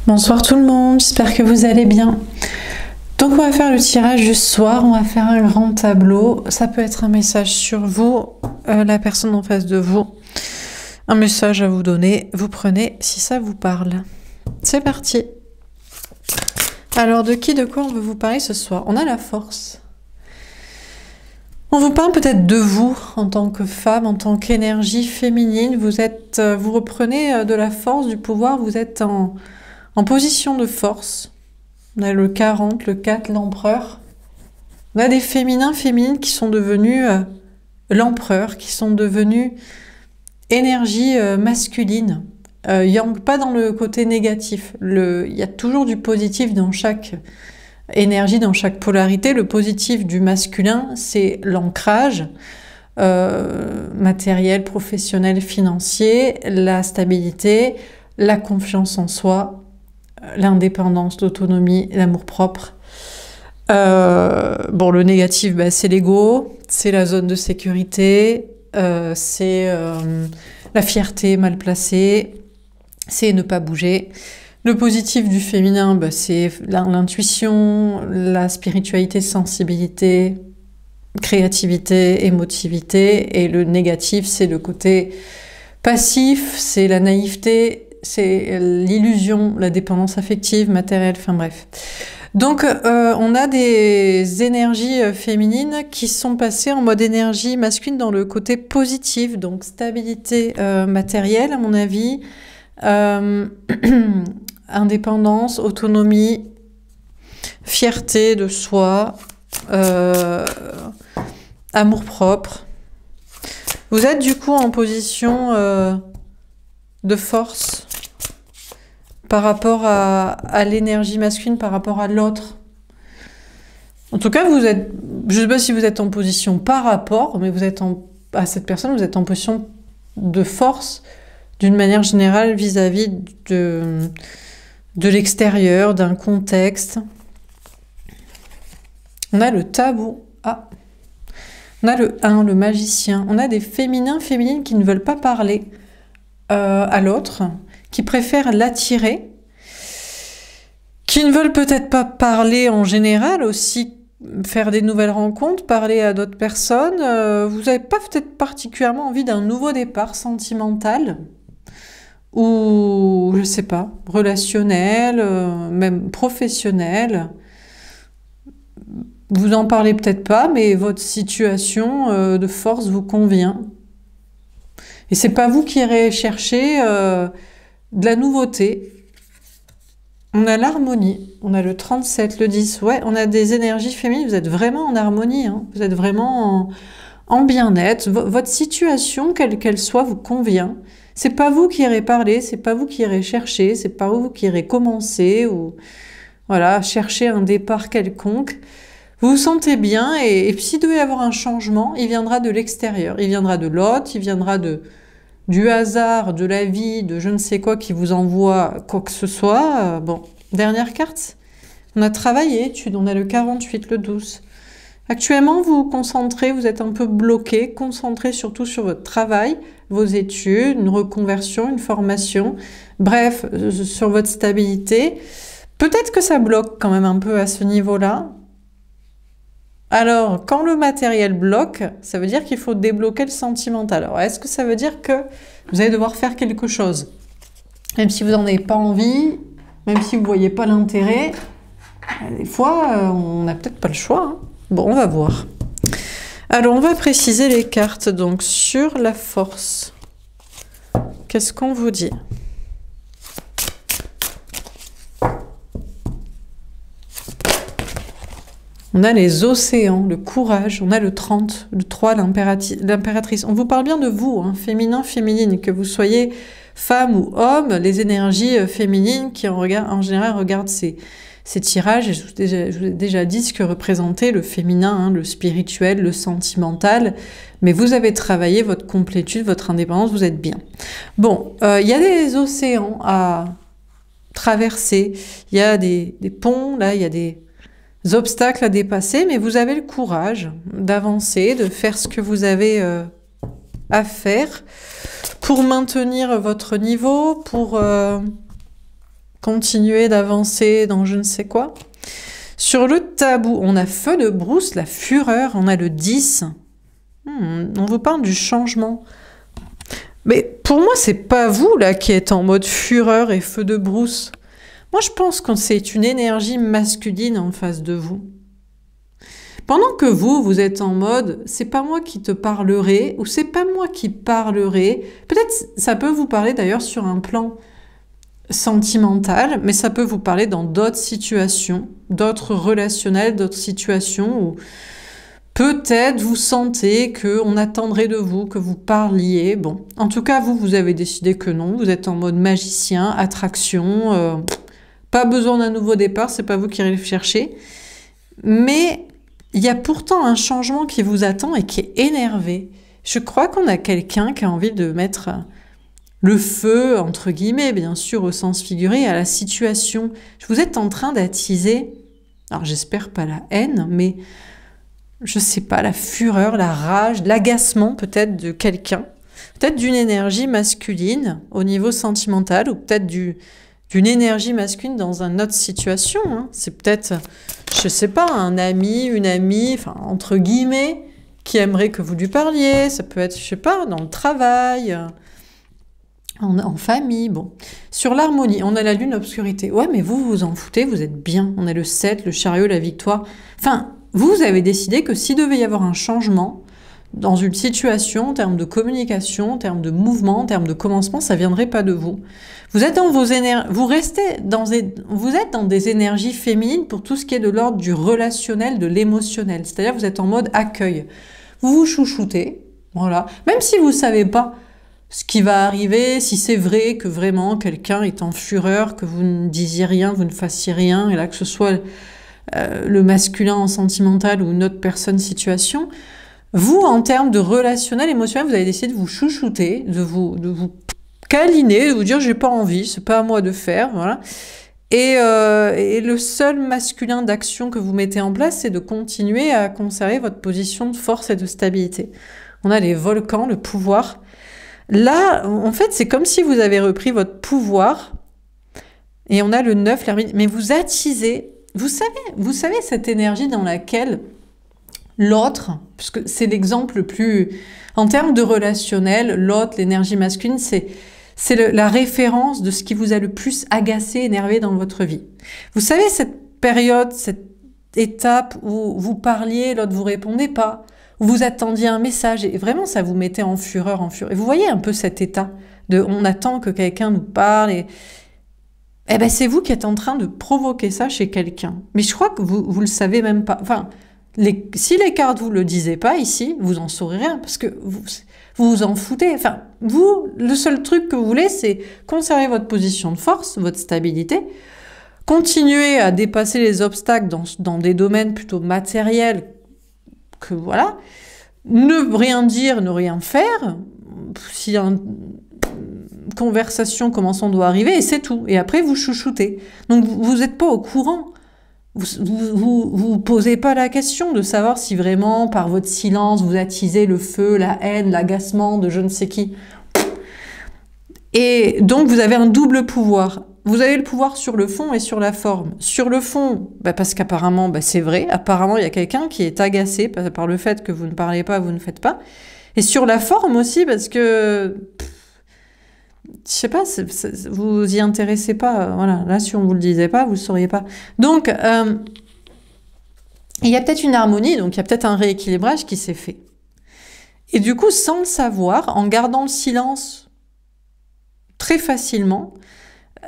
Bonsoir tout le monde, j'espère que vous allez bien. Donc on va faire le tirage du soir, on va faire un grand tableau. Ça peut être un message sur vous, la personne en face de vous, un message à vous donner. Vous prenez si ça vous parle. C'est parti. Alors de quoi on veut vous parler ce soir? On a la force. On vous parle peut-être de vous en tant que femme, en tant qu'énergie féminine. Vous reprenez de la force, du pouvoir, vous êtes en position de force. On a le 40, le 4, l'empereur. On a des féminines qui sont devenus l'empereur, qui sont devenus énergie masculine. Yang, pas dans le côté négatif. Il y a toujours du positif dans chaque énergie, dans chaque polarité. Le positif du masculin, c'est l'ancrage matériel, professionnel, financier, la stabilité, la confiance en soi, l'indépendance, l'autonomie, l'amour-propre. Bon, le négatif, c'est l'ego, c'est la zone de sécurité, c'est la fierté mal placée, c'est ne pas bouger. Le positif du féminin, c'est l'intuition, la spiritualité, sensibilité, créativité, émotivité. Et le négatif, c'est le côté passif, c'est la naïveté, c'est l'illusion, la dépendance affective, matérielle, enfin bref. Donc on a des énergies féminines qui sont passées en mode énergie masculine dans le côté positif, donc stabilité matérielle à mon avis, indépendance, autonomie, fierté de soi, amour-propre. Vous êtes du coup en position de force par rapport à l'énergie masculine, par rapport à l'autre. En tout cas, je ne sais pas si vous êtes en position par rapport, mais à cette personne, vous êtes en position de force d'une manière générale vis-à-vis de l'extérieur, d'un contexte. On a le tabou. On a le 1, le magicien. On a des féminines qui ne veulent pas parler à l'autre, qui préfèrent l'attirer, qui ne veulent peut-être pas parler en général, aussi faire des nouvelles rencontres, parler à d'autres personnes. Vous n'avez pas peut-être particulièrement envie d'un nouveau départ sentimental ou, je sais pas, relationnel, même professionnel. Vous en parlez peut-être pas, mais votre situation de force vous convient. Et c'est pas vous qui irez chercher de la nouveauté. On a l'harmonie, on a le 37, le 10. Ouais, on a des énergies féminines, vous êtes vraiment en harmonie, hein. Vous êtes vraiment en bien-être. Votre situation, quelle qu'elle soit, vous convient. C'est pas vous qui irez parler, c'est pas vous qui irez chercher, c'est pas vous qui irez commencer ou voilà, chercher un départ quelconque. Vous vous sentez bien et puis s'il devait y avoir un changement, il viendra de l'extérieur, il viendra de l'autre, il viendra du hasard, de la vie, de je ne sais quoi qui vous envoie quoi que ce soit. Bon, dernière carte. On a travaillé, études, on a le 48, le 12. Actuellement, vous vous concentrez, vous êtes un peu bloqué, concentré surtout sur votre travail, vos études, une reconversion, une formation, bref, sur votre stabilité. Peut-être que ça bloque quand même un peu à ce niveau-là. Alors, quand le matériel bloque, ça veut dire qu'il faut débloquer le sentimental. Alors, est-ce que ça veut dire que vous allez devoir faire quelque chose? Même si vous n'en avez pas envie, même si vous ne voyez pas l'intérêt, des fois, on n'a peut-être pas le choix, hein. Bon, on va voir. Alors, on va préciser les cartes. Donc, sur la force, qu'est-ce qu'on vous dit ? On a les océans, le courage, on a le 30, le 3, l'impératrice. On vous parle bien de vous, hein, féminin, féminine, que vous soyez femme ou homme, les énergies féminines qui en général regardent ces tirages. Et je vous ai déjà dit ce que représentait le féminin, hein, le spirituel, le sentimental. Mais vous avez travaillé votre complétude, votre indépendance, vous êtes bien. Bon, il y a des océans à traverser, il y a des ponts, là, il y a des obstacles à dépasser, mais vous avez le courage d'avancer, de faire ce que vous avez à faire pour maintenir votre niveau, pour continuer d'avancer dans je ne sais quoi. Sur le tabou, on a feu de brousse, la fureur, on a le 10. On vous parle du changement. Mais pour moi, c'est pas vous là qui êtes en mode fureur et feu de brousse. Moi, je pense que c'est une énergie masculine en face de vous. Pendant que vous êtes en mode, c'est pas moi qui te parlerai, ou c'est pas moi qui parlerai. Peut-être ça peut vous parler d'ailleurs sur un plan sentimental, mais ça peut vous parler dans d'autres situations, d'autres relationnels, d'autres situations où peut-être vous sentez qu'on attendrait de vous que vous parliez. Bon, en tout cas, vous avez décidé que non, vous êtes en mode magicien, attraction, pas besoin d'un nouveau départ, c'est pas vous qui irez le chercher. Mais il y a pourtant un changement qui vous attend et qui est énervé. Je crois qu'on a quelqu'un qui a envie de mettre le feu, entre guillemets, bien sûr, au sens figuré, à la situation. Vous êtes en train d'attiser, alors j'espère pas la haine, mais je sais pas, la fureur, la rage, l'agacement peut-être de quelqu'un, peut-être d'une énergie masculine au niveau sentimental, ou peut-être d'une énergie masculine dans une autre situation. Hein. C'est peut-être, je sais pas, un ami, une amie, enfin, entre guillemets, qui aimerait que vous lui parliez. Ça peut être, je sais pas, dans le travail, en famille. Bon. Sur l'harmonie, on a la lune obscurité. Ouais, mais vous vous en foutez, vous êtes bien. On a le 7, le chariot, la victoire. Enfin, vous avez décidé que s'il devait y avoir un changement dans une situation, en termes de communication, en termes de mouvement, en termes de commencement, ça viendrait pas de vous. Vous êtes dans vos énergies, vous êtes dans des énergies féminines pour tout ce qui est de l'ordre du relationnel, de l'émotionnel. C'est-à-dire vous êtes en mode accueil. Vous vous chouchoutez, voilà. Même si vous savez pas ce qui va arriver, si c'est vrai que vraiment quelqu'un est en fureur, que vous ne disiez rien, vous ne fassiez rien, et là que ce soit le masculin en sentimental ou une autre personne situation, vous, en termes de relationnel, émotionnel, vous avez décidé de vous chouchouter, de vous câliner, de vous dire j'ai pas envie, c'est pas à moi de faire, voilà. Et le seul masculin d'action que vous mettez en place, c'est de continuer à conserver votre position de force et de stabilité. On a les volcans, le pouvoir. Là, en fait, c'est comme si vous avez repris votre pouvoir, et on a le 9, l'ermite, mais vous attisez, vous savez cette énergie dans laquelle l'autre, puisque c'est l'exemple le plus, en termes de relationnel, l'autre, l'énergie masculine, c'est la référence de ce qui vous a le plus agacé, énervé dans votre vie. Vous savez cette période, cette étape où vous parliez, l'autre vous répondait pas, où vous attendiez un message, et vraiment ça vous mettait en fureur, Et vous voyez un peu cet état de on attend que quelqu'un nous parle, et eh ben c'est vous qui êtes en train de provoquer ça chez quelqu'un. Mais je crois que vous le savez même pas. Enfin, si les cartes vous le disaient pas ici, vous en saurez rien, parce que vous vous en foutez. Enfin, vous, le seul truc que vous voulez, c'est conserver votre position de force, votre stabilité, continuer à dépasser les obstacles dans des domaines plutôt matériels, que voilà, ne rien dire, ne rien faire, si une conversation commençant doit arriver, et c'est tout. Et après, vous chouchoutez. Donc, vous n'êtes pas au courant. Vous posez pas la question de savoir si vraiment, par votre silence, vous attisez le feu, la haine, l'agacement de je ne sais qui. Et donc, vous avez un double pouvoir. Vous avez le pouvoir sur le fond et sur la forme. Sur le fond, parce qu'apparemment, c'est vrai, apparemment, il y a quelqu'un qui est agacé par le fait que vous ne parlez pas, vous ne faites pas. Et sur la forme aussi, parce que... je sais pas, vous y intéressez pas. Voilà, là, si on vous le disait pas, vous le sauriez pas. Donc, il y a peut-être une harmonie, donc il y a peut-être un rééquilibrage qui s'est fait. Et du coup, sans le savoir, en gardant le silence très facilement,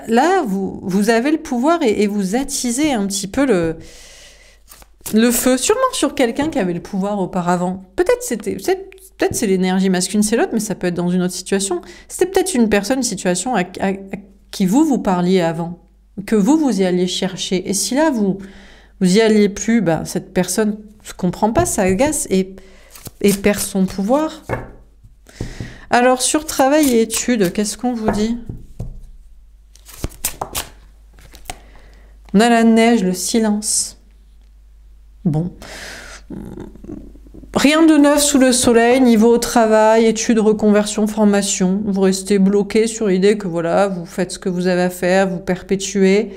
là, vous avez le pouvoir et vous attisez un petit peu le feu. Sûrement sur quelqu'un qui avait le pouvoir auparavant. Peut-être c'est l'énergie masculine, c'est l'autre, mais ça peut être dans une autre situation. C'était peut-être une personne, une situation à qui vous parliez avant, que vous y alliez chercher. Et si là, vous y alliez plus, cette personne ne comprend pas, ça agace et perd son pouvoir. Alors, sur travail et études, qu'est-ce qu'on vous dit? On a la neige, le silence. Bon. Rien de neuf sous le soleil, niveau travail, études, reconversion, formation. Vous restez bloqué sur l'idée que voilà, vous faites ce que vous avez à faire, vous perpétuez.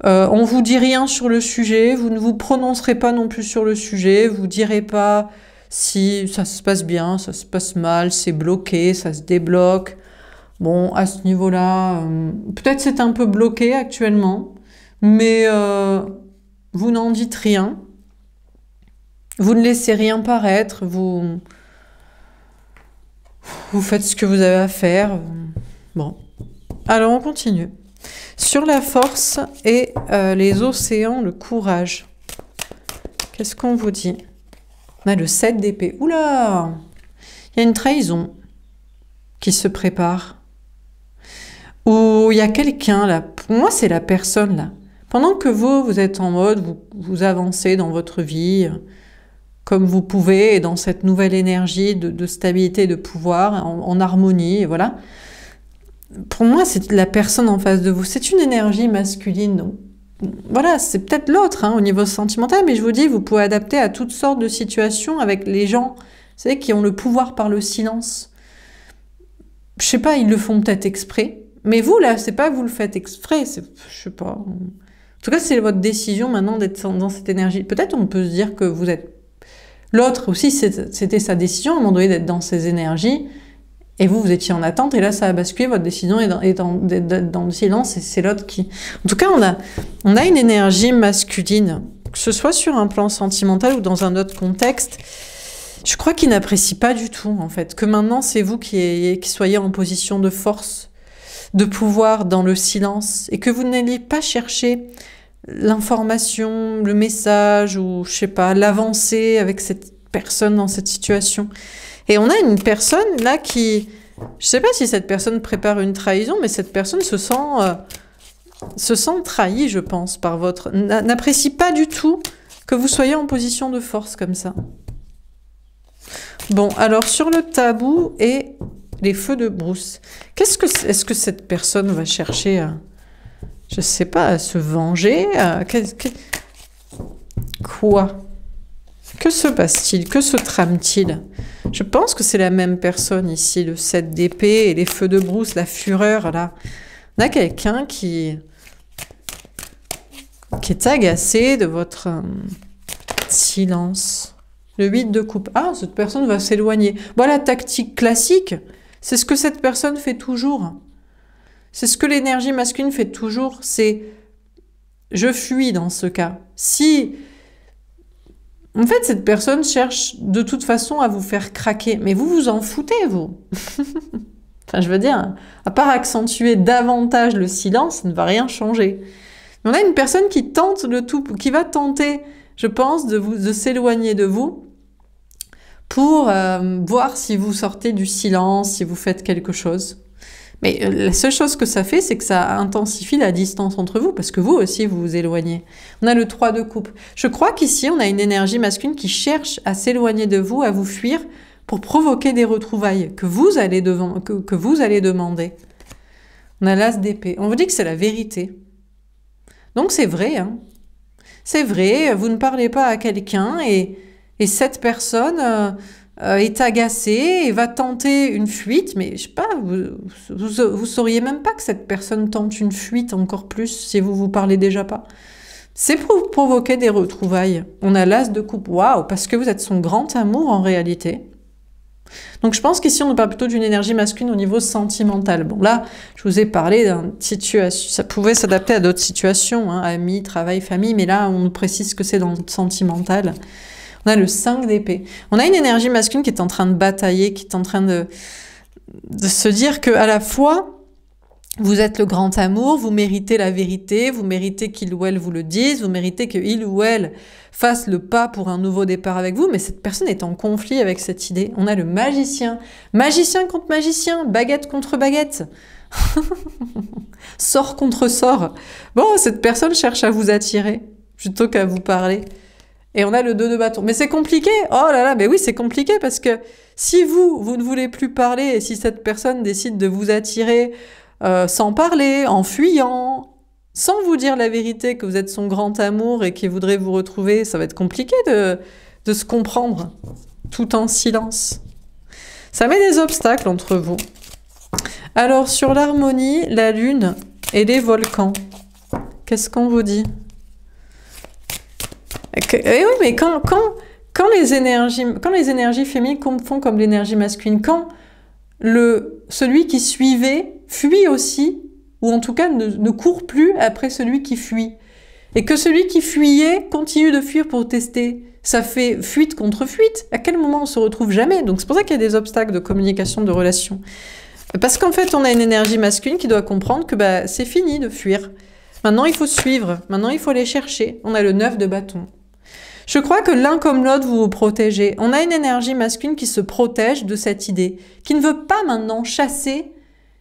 On vous dit rien sur le sujet, vous ne vous prononcerez pas non plus sur le sujet, vous direz pas si ça se passe bien, ça se passe mal, c'est bloqué, ça se débloque. Bon, à ce niveau-là, peut-être c'est un peu bloqué actuellement, mais vous n'en dites rien. Vous ne laissez rien paraître, vous faites ce que vous avez à faire. Bon, alors on continue. Sur la force et les océans, le courage. Qu'est-ce qu'on vous dit? On a le 7 d'épée. Oula! Il y a une trahison qui se prépare. Ou il y a quelqu'un là. Pour moi, c'est la personne là. Pendant que vous êtes en mode, vous avancez dans votre vie comme vous pouvez, et dans cette nouvelle énergie de stabilité, de pouvoir, en harmonie, et voilà. Pour moi, c'est la personne en face de vous. C'est une énergie masculine. Donc, voilà, c'est peut-être l'autre au niveau sentimental, mais je vous dis, vous pouvez adapter à toutes sortes de situations avec les gens, vous savez, qui ont le pouvoir par le silence. Je sais pas, ils le font peut-être exprès. Mais vous, là, c'est pas que vous le faites exprès, je sais pas. En tout cas, c'est votre décision maintenant d'être dans cette énergie. Peut-être on peut se dire que vous êtes... L'autre aussi, c'était sa décision à un moment donné d'être dans ces énergies. Et vous étiez en attente, et là, ça a basculé, votre décision est dans le silence, et c'est l'autre qui... En tout cas, on a une énergie masculine, que ce soit sur un plan sentimental ou dans un autre contexte. Je crois qu'il n'apprécie pas du tout, en fait, que maintenant, c'est vous qui soyez en position de force, de pouvoir dans le silence, et que vous n'alliez pas chercher l'information, le message, ou je sais pas, l'avancée avec cette personne dans cette situation. Et on a une personne là qui, je sais pas si cette personne prépare une trahison, mais cette personne se sent trahie, je pense, par votre... n'apprécie pas du tout que vous soyez en position de force comme ça. Bon, alors sur le tabou et les feux de brousse, est-ce que cette personne va chercher à... Je sais pas, à se venger, quoi? Que se passe-t-il? Que se trame-t-il? Je pense que c'est la même personne ici, le 7 d'épée et les feux de brousse, la fureur, là. On a quelqu'un qui est agacé de votre silence. Le 8 de coupe. Ah, cette personne va s'éloigner. Voilà, tactique classique, c'est ce que cette personne fait toujours. C'est ce que l'énergie masculine fait toujours, c'est je fuis dans ce cas. Si, en fait, cette personne cherche de toute façon à vous faire craquer, mais vous vous en foutez, vous. Enfin, je veux dire, à part accentuer davantage le silence, ça ne va rien changer. Mais on a une personne qui tente le tout, qui va tenter, je pense, de s'éloigner de vous pour voir si vous sortez du silence, si vous faites quelque chose. Mais la seule chose que ça fait, c'est que ça intensifie la distance entre vous, parce que vous aussi, vous vous éloignez. On a le 3 de coupe. Je crois qu'ici, on a une énergie masculine qui cherche à s'éloigner de vous, à vous fuir, pour provoquer des retrouvailles que vous allez demander. On a l'as d'épée. On vous dit que c'est la vérité. Donc c'est vrai, hein. C'est vrai, vous ne parlez pas à quelqu'un, et cette personne... est agacé et va tenter une fuite, mais je sais pas, vous sauriez même pas que cette personne tente une fuite encore plus si vous parlez déjà pas. C'est pour provoquer des retrouvailles. On a l'as de coupe, waouh, parce que vous êtes son grand amour en réalité. Donc je pense qu'ici on parle plutôt d'une énergie masculine au niveau sentimental. Bon là, je vous ai parlé d'une situation, ça pouvait s'adapter à d'autres situations, hein, amis, travail, famille, mais là on nous précise que c'est dans le sentimental. On a le 5 d'épée. On a une énergie masculine qui est en train de batailler, qui est en train de se dire qu'à la fois, vous êtes le grand amour, vous méritez la vérité, vous méritez qu'il ou elle vous le dise, vous méritez qu'il ou elle fasse le pas pour un nouveau départ avec vous, mais cette personne est en conflit avec cette idée. On a le magicien. Magicien contre magicien, baguette contre baguette. Sort contre sort. Bon, cette personne cherche à vous attirer plutôt qu'à vous parler. Et on a le 2 de bâton. Mais c'est compliqué. Oh là là, mais oui, c'est compliqué parce que si vous ne voulez plus parler et si cette personne décide de vous attirer sans parler, en fuyant, sans vous dire la vérité que vous êtes son grand amour et qu'il voudrait vous retrouver, ça va être compliqué de se comprendre, tout en silence. Ça met des obstacles entre vous. Alors, sur l'harmonie, la lune et les volcans, qu'est-ce qu'on vous dit? Eh oui, mais quand les énergies féminines font comme l'énergie masculine, quand celui qui suivait fuit aussi, ou en tout cas ne court plus après celui qui fuit, et que celui qui fuyait continue de fuir pour tester, ça fait fuite contre fuite. À quel moment on se retrouve jamais? Donc c'est pour ça qu'il y a des obstacles de communication, de relation. Parce qu'en fait, on a une énergie masculine qui doit comprendre que c'est fini de fuir. Maintenant, il faut suivre. Maintenant, il faut aller chercher. On a le 9 de bâton. Je crois que l'un comme l'autre, vous vous protégez. On a une énergie masculine qui se protège de cette idée, qui ne veut pas maintenant chasser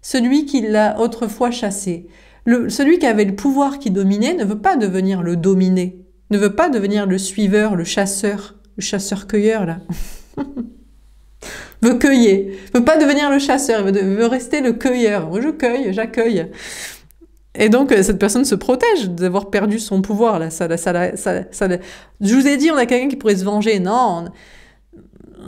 celui qui l'a autrefois chassé. Celui qui avait le pouvoir qui dominait ne veut pas devenir le dominé, ne veut pas devenir le suiveur, le chasseur-cueilleur, là. Veut cueillir, veut pas devenir le chasseur, il veut rester le cueilleur. Moi, je cueille, j'accueille. Et donc, cette personne se protège d'avoir perdu son pouvoir, là. Je vous ai dit, on a quelqu'un qui pourrait se venger. Non,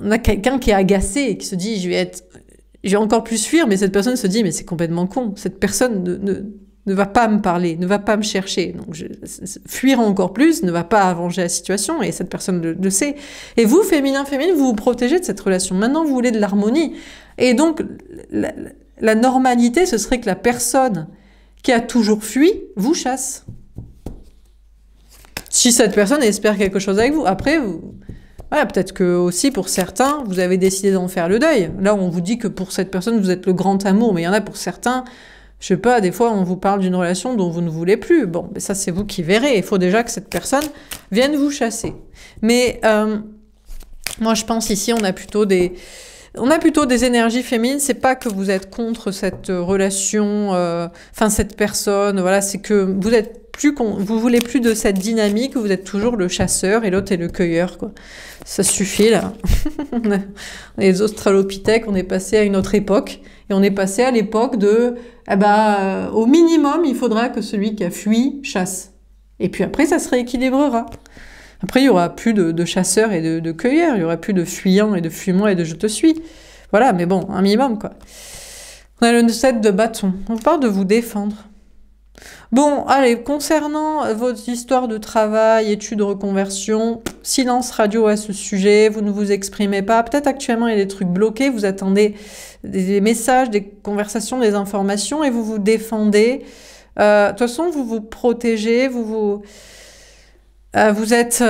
on a quelqu'un qui est agacé et qui se dit, je vais encore plus fuir, mais cette personne se dit, mais c'est complètement con. Cette personne ne va pas me parler, ne va pas me chercher. Donc, fuir encore plus ne va pas arranger la situation, et cette personne le sait. Et vous, féminin, vous vous protégez de cette relation. Maintenant, vous voulez de l'harmonie. Et donc, la normalité, ce serait que la personne qui a toujours fui vous chasse. Si cette personne espère quelque chose avec vous. Après, voilà, peut-être que aussi pour certains, vous avez décidé d'en faire le deuil. Là, on vous dit que pour cette personne, vous êtes le grand amour, mais il y en a pour certains, je sais pas, des fois, on vous parle d'une relation dont vous ne voulez plus. Bon, mais ça, c'est vous qui verrez. Il faut déjà que cette personne vienne vous chasser. Mais moi, je pense ici, on a plutôt des énergies féminines. C'est pas que vous êtes contre cette relation, cette personne. Voilà, c'est que vous voulez plus de cette dynamique où vous êtes toujours le chasseur et l'autre est le cueilleur, quoi. Ça suffit, là. Les australopithèques, on est passé à une autre époque. Et on est passé à l'époque de, au minimum, il faudra que celui qui a fui chasse. Et puis après, ça se rééquilibrera. Après, il n'y aura plus de chasseurs et de cueilleurs. Il n'y aura plus de fuyants et de fumants et de je te suis. Voilà, mais bon, un minimum, quoi. On a le 7 de bâton. On parle de vous défendre. Bon, allez, concernant votre histoire de travail, études, reconversion, silence radio à ce sujet, vous ne vous exprimez pas. Peut-être actuellement, il y a des trucs bloqués, vous attendez des messages, des conversations, des informations et vous vous défendez. De toute façon, vous vous protégez, vous êtes...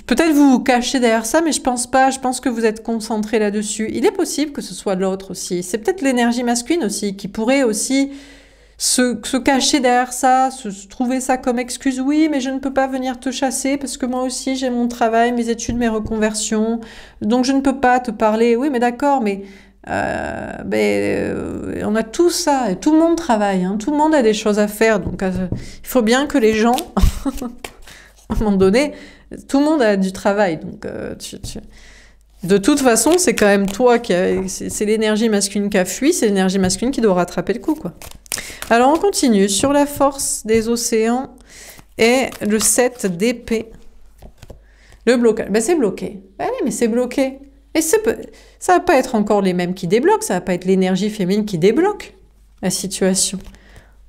peut-être vous vous cachez derrière ça, mais je pense pas. Je pense que vous êtes concentré là-dessus. Il est possible que ce soit l'autre aussi. C'est peut-être l'énergie masculine aussi qui pourrait aussi se cacher derrière ça, trouver ça comme excuse. Oui, mais je ne peux pas venir te chasser parce que moi aussi j'ai mon travail, mes études, mes reconversions, donc je ne peux pas te parler. Oui, mais d'accord, mais on a tout ça, et tout le monde travaille, hein, tout le monde a des choses à faire, donc il faut bien que les gens, à un moment donné, tout le monde a du travail, donc de toute façon, c'est quand même toi c'est l'énergie masculine qui a fui, c'est l'énergie masculine qui doit rattraper le coup, quoi. Alors, on continue. Sur la force des océans et le 7 d'épée. Le blocage. C'est bloqué. Oui, mais c'est bloqué. Et ça va pas être encore les mêmes qui débloquent, ça va pas être l'énergie féminine qui débloque la situation.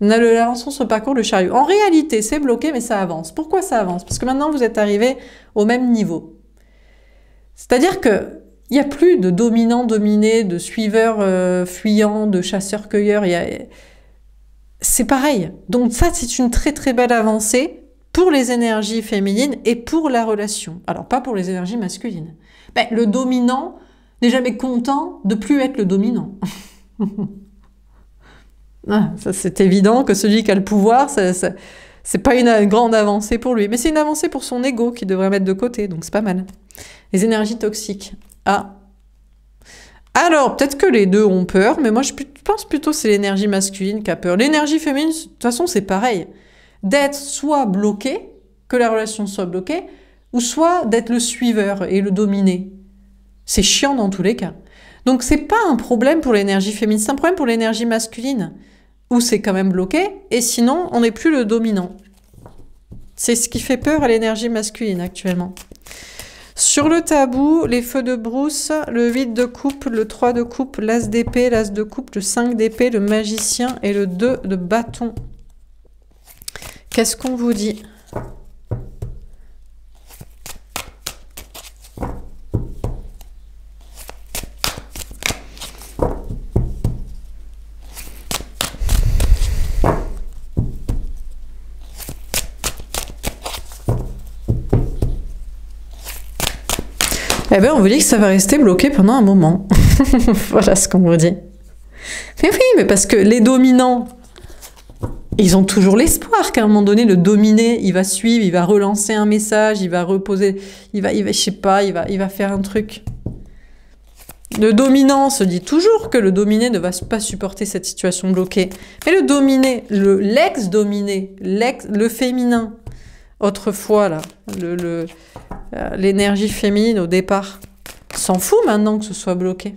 On a l'avancement sur le parcours, le chariot. En réalité, c'est bloqué, mais ça avance. Pourquoi ça avance? Parce que maintenant, vous êtes arrivé au même niveau. C'est-à-dire que il n'y a plus de dominant-dominé, de suiveur-fuyant, de chasseur-cueilleur. C'est pareil. Donc ça, c'est une très très belle avancée pour les énergies féminines et pour la relation. Alors, pas pour les énergies masculines. Le dominant n'est jamais content de plus être le dominant. Ça, c'est évident que celui qui a le pouvoir, c'est pas une grande avancée pour lui. Mais c'est une avancée pour son ego qu'il devrait mettre de côté. Donc, c'est pas mal. Les énergies toxiques. Alors, peut-être que les deux ont peur, mais moi, je pense plutôt que c'est l'énergie masculine qui a peur. L'énergie féminine, de toute façon, c'est pareil. D'être soit bloqué, que la relation soit bloquée, ou soit d'être le suiveur et le dominer. C'est chiant dans tous les cas. Donc, c'est pas un problème pour l'énergie féminine, c'est un problème pour l'énergie masculine, où c'est quand même bloqué, et sinon, on n'est plus le dominant. C'est ce qui fait peur à l'énergie masculine actuellement. Sur le tabou, les feux de brousse, le 8 de coupe, le 3 de coupe, l'as d'épée, l'as de coupe, le 5 d'épée, le magicien et le 2 de bâton. Qu'est-ce qu'on vous dit ? Eh bien, on vous dit que ça va rester bloqué pendant un moment. Voilà ce qu'on vous dit. Mais oui, mais parce que les dominants, ils ont toujours l'espoir qu'à un moment donné, le dominé, il va suivre, il va relancer un message, il va reposer, je sais pas, il va faire un truc. Le dominant se dit toujours que le dominé ne va pas supporter cette situation bloquée. Mais le dominé, l'ex-dominé, le féminin, autrefois, là, l'énergie féminine au départ, s'en fout maintenant que ce soit bloqué.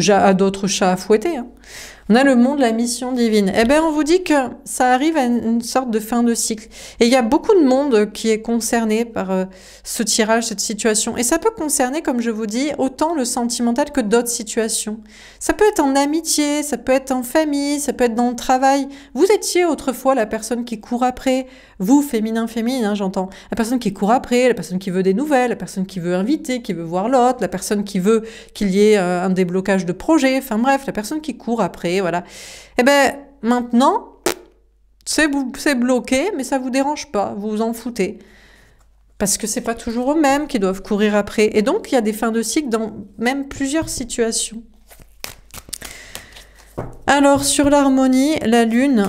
A d'autres chats à fouetter. Hein. On a le monde, la mission divine. Eh bien, on vous dit que ça arrive à une sorte de fin de cycle. Et il y a beaucoup de monde qui est concerné par ce tirage, cette situation. Et ça peut concerner, comme je vous dis, autant le sentimental que d'autres situations. Ça peut être en amitié, ça peut être en famille, ça peut être dans le travail. Vous étiez autrefois la personne qui court après, vous, féminin, féminine, hein, j'entends. La personne qui court après, la personne qui veut des nouvelles, la personne qui veut inviter, qui veut voir l'autre, la personne qui veut qu'il y ait un déblocage de projet, enfin bref, la personne qui court après, voilà. Eh bien, maintenant, c'est bloqué, mais ça vous dérange pas, vous vous en foutez. Parce que c'est pas toujours eux-mêmes qui doivent courir après. Et donc, il y a des fins de cycle dans même plusieurs situations. Alors, sur l'harmonie, la lune,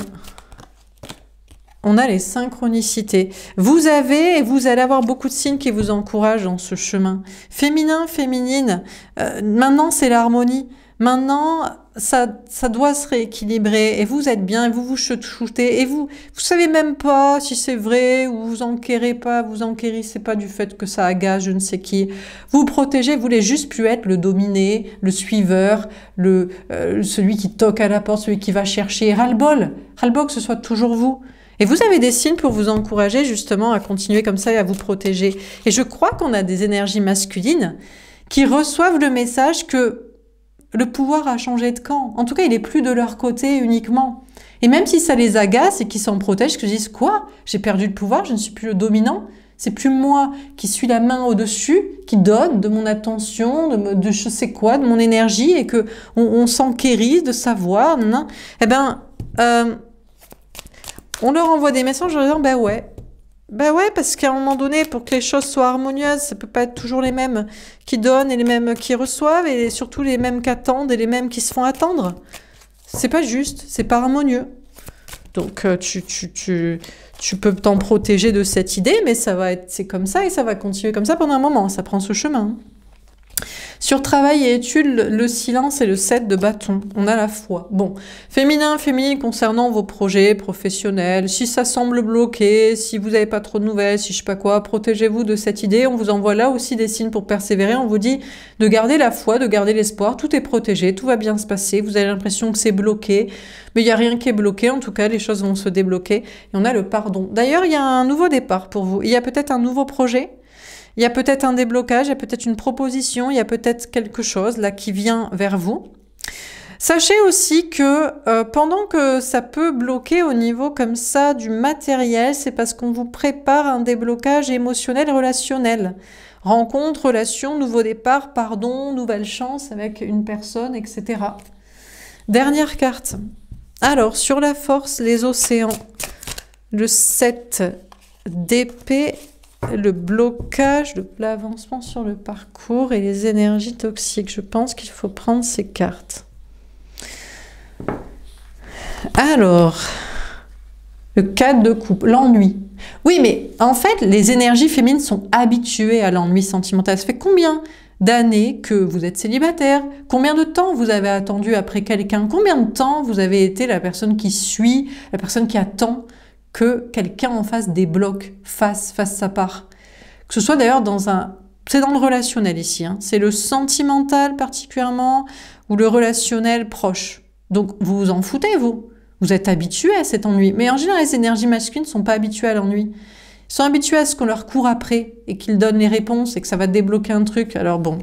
on a les synchronicités. Vous avez et vous allez avoir beaucoup de signes qui vous encouragent dans ce chemin. Féminin, féminine, maintenant c'est l'harmonie. Maintenant, ça doit se rééquilibrer et vous êtes bien et vous vous chouchoutez et vous savez même pas si c'est vrai ou vous enquérissez pas du fait que ça agace je ne sais qui. Vous protégez, vous voulez juste plus être le dominé, le suiveur, celui qui toque à la porte, celui qui va chercher. Ras-le-bol que ce soit toujours vous. Et vous avez des signes pour vous encourager justement à continuer comme ça et à vous protéger. Et je crois qu'on a des énergies masculines qui reçoivent le message que le pouvoir a changé de camp. En tout cas, il n'est plus de leur côté uniquement. Et même si ça les agace et qu'ils s'en protègent, qu'ils disent « Quoi ? J'ai perdu le pouvoir, je ne suis plus le dominant. C'est plus moi qui suis la main au-dessus, qui donne de mon attention, de je sais quoi, de mon énergie, et que on s'enquérit de savoir. » Eh bien, on leur envoie des messages en leur disant « Ben ouais. Ben ouais, parce qu'à un moment donné, pour que les choses soient harmonieuses, ça peut pas être toujours les mêmes qui donnent et les mêmes qui reçoivent et surtout les mêmes qui attendent et les mêmes qui se font attendre. C'est pas juste, c'est pas harmonieux. Donc tu peux t'en protéger de cette idée, mais c'est comme ça et ça va continuer comme ça pendant un moment. Ça prend ce chemin. Sur travail et études, le silence et le 7 de bâton. On a la foi. Bon, féminin, féminine concernant vos projets professionnels. Si ça semble bloqué, si vous n'avez pas trop de nouvelles, si je sais pas quoi, protégez-vous de cette idée. On vous envoie là aussi des signes pour persévérer. On vous dit de garder la foi, de garder l'espoir. Tout est protégé, tout va bien se passer. Vous avez l'impression que c'est bloqué, mais il n'y a rien qui est bloqué. En tout cas, les choses vont se débloquer. Et on a le pardon. D'ailleurs, il y a un nouveau départ pour vous. Il y a peut-être un nouveau projet. Il y a peut-être un déblocage, il y a peut-être une proposition, il y a peut-être quelque chose là qui vient vers vous. Sachez aussi que pendant que ça peut bloquer au niveau comme ça du matériel, c'est parce qu'on vous prépare un déblocage émotionnel et relationnel. Rencontre, relation, nouveau départ, pardon, nouvelle chance avec une personne, etc. Dernière carte. Alors, sur la force, les océans, le 7 d'épée, le blocage, l'avancement sur le parcours et les énergies toxiques. Je pense qu'il faut prendre ces cartes. Alors, le 4 de coupe, l'ennui. Oui, mais en fait, les énergies féminines sont habituées à l'ennui sentimental. Ça fait combien d'années que vous êtes célibataire? Combien de temps vous avez attendu après quelqu'un? Combien de temps vous avez été la personne qui suit, la personne qui attend que quelqu'un en face débloque, fasse sa part. Que ce soit d'ailleurs c'est dans le relationnel ici, hein. C'est le sentimental particulièrement, ou le relationnel proche. Donc vous vous en foutez, vous. Vous êtes habitué à cet ennui. Mais en général, les énergies masculines ne sont pas habituées à l'ennui. Ils sont habitués à ce qu'on leur court après et qu'ils donnent les réponses et que ça va débloquer un truc. Alors bon.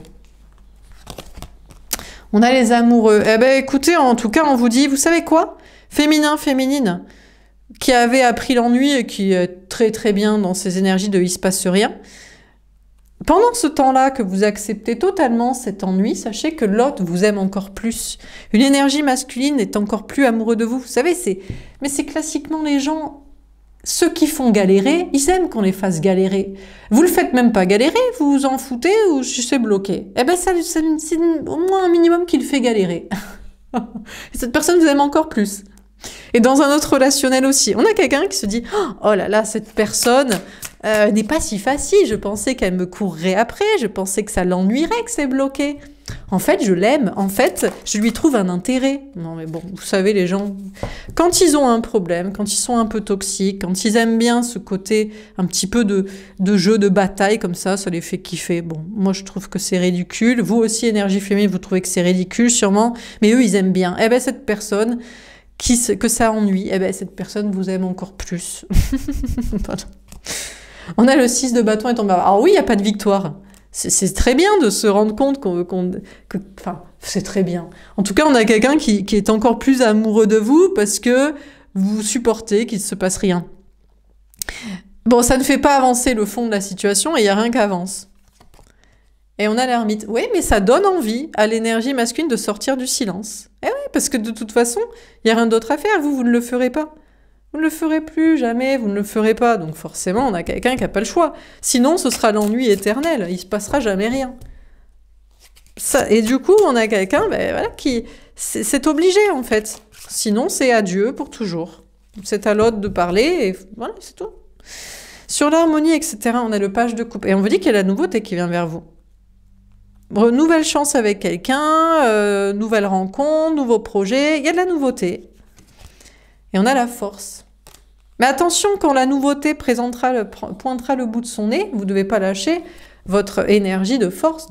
On a les amoureux. Eh ben écoutez, en tout cas, on vous dit, vous savez quoi? Féminin, féminine, qui avait appris l'ennui et qui est très très bien dans ses énergies de « il se passe rien ». Pendant ce temps-là que vous acceptez totalement cet ennui, sachez que l'autre vous aime encore plus. Une énergie masculine est encore plus amoureux de vous. Vous savez, mais c'est classiquement les gens, ceux qui font galérer, ils aiment qu'on les fasse galérer. Vous le faites même pas galérer, vous vous en foutez ou c'est bloqué. Eh ben, c'est au moins un minimum qui le fait galérer. Et cette personne vous aime encore plus. Et dans un autre relationnel aussi, on a quelqu'un qui se dit « Oh là là, cette personne n'est pas si facile, je pensais qu'elle me courrait après, je pensais que ça l'ennuierait que c'est bloqué. En fait, je l'aime, en fait, je lui trouve un intérêt. » Non mais bon, vous savez, les gens, quand ils ont un problème, quand ils sont un peu toxiques, quand ils aiment bien ce côté un petit peu de jeu de bataille comme ça les fait kiffer. Bon, moi je trouve que c'est ridicule. Vous aussi, énergie féminine, vous trouvez que c'est ridicule sûrement, mais eux, ils aiment bien. Eh ben cette personne... que ça ennuie, eh ben, cette personne vous aime encore plus. On a le 6 de bâton et tombé. Alors oui, il n'y a pas de victoire. C'est très bien de se rendre compte enfin, c'est très bien. En tout cas, on a quelqu'un qui est encore plus amoureux de vous parce que vous supportez qu'il ne se passe rien. Bon, ça ne fait pas avancer le fond de la situation et il n'y a rien qui avance. Et on a l'ermite. Oui, mais ça donne envie à l'énergie masculine de sortir du silence. Eh oui, parce que de toute façon, il n'y a rien d'autre à faire. Vous ne le ferez pas. Vous ne le ferez plus, jamais, vous ne le ferez pas. Donc forcément, on a quelqu'un qui n'a pas le choix. Sinon, ce sera l'ennui éternel. Il ne se passera jamais rien. Et du coup, on a quelqu'un voilà, qui... C'est obligé, en fait. Sinon, c'est adieu pour toujours. C'est à l'autre de parler et voilà, c'est tout. Sur l'harmonie, etc., on a le page de coupe. Et on vous dit qu'il y a la nouveauté qui vient vers vous. Nouvelle chance avec quelqu'un, nouvelle rencontre, nouveau projet, il y a de la nouveauté. Et on a la force. Mais attention, quand la nouveauté pointera le bout de son nez, vous ne devez pas lâcher votre énergie de force.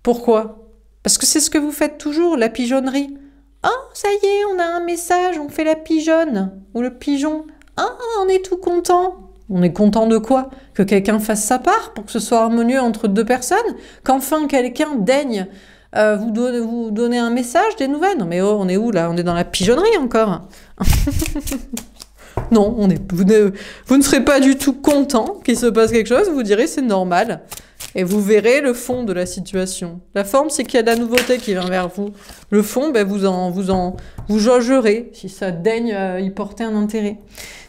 Pourquoi? Parce que c'est ce que vous faites toujours, la pigeonnerie. « Ah, ça y est, on a un message, on fait la pigeonne. » Ou le pigeon. « Ah, on est tout content. » On est content de quoi? Que quelqu'un fasse sa part pour que ce soit harmonieux entre deux personnes? Qu'enfin quelqu'un daigne vous donner un message, des nouvelles? Non mais oh, on est où là? On est dans la pigeonnerie encore. Non, vous ne serez pas du tout content qu'il se passe quelque chose, vous direz c'est normal. Et vous verrez le fond de la situation. La forme, c'est qu'il y a de la nouveauté qui vient vers vous. Le fond, vous jaugerez si ça daigne y porter un intérêt.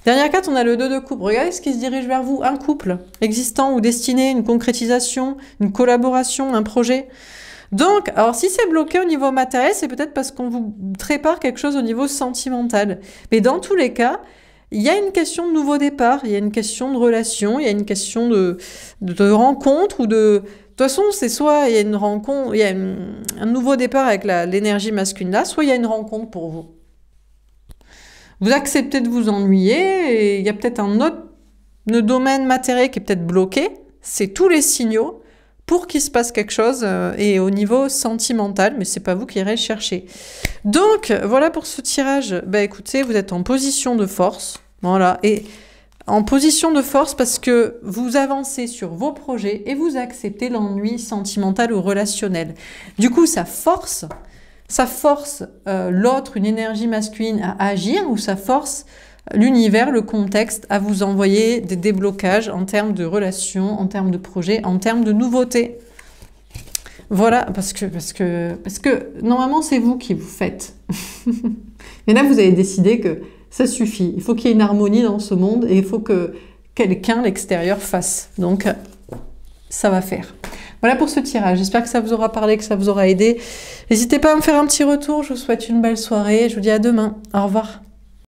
Dernière carte, on a le 2 de coupe. Regardez ce qui se dirige vers vous. Un couple existant ou destiné, une concrétisation, une collaboration, un projet. Donc, alors si c'est bloqué au niveau matériel, c'est peut-être parce qu'on vous prépare quelque chose au niveau sentimental. Mais dans tous les cas, il y a une question de nouveau départ, il y a une question de relation, il y a une question de rencontre ou de... De toute façon, c'est soit il y a une rencontre, il y a un nouveau départ avec l'énergie masculine là, soit il y a une rencontre pour vous. Vous acceptez de vous ennuyer et il y a peut-être un autre domaine matériel qui est peut-être bloqué. C'est tous les signaux pour qu'il se passe quelque chose et au niveau sentimental, mais c'est pas vous qui irez le chercher. Donc, voilà pour ce tirage. Bah écoutez, vous êtes en position de force. Voilà. Et en position de force parce que vous avancez sur vos projets et vous acceptez l'ennui sentimental ou relationnel. Du coup, ça force l'autre, une énergie masculine, à agir, ou ça force l'univers, le contexte, à vous envoyer des déblocages en termes de relations, en termes de projets, en termes de nouveautés. Voilà, parce que normalement, c'est vous qui vous faites. Et là, vous avez décidé que ça suffit. Il faut qu'il y ait une harmonie dans ce monde et il faut que quelqu'un, l'extérieur, fasse. Donc, ça va faire. Voilà pour ce tirage. J'espère que ça vous aura parlé, que ça vous aura aidé. N'hésitez pas à me faire un petit retour. Je vous souhaite une belle soirée. Je vous dis à demain. Au revoir.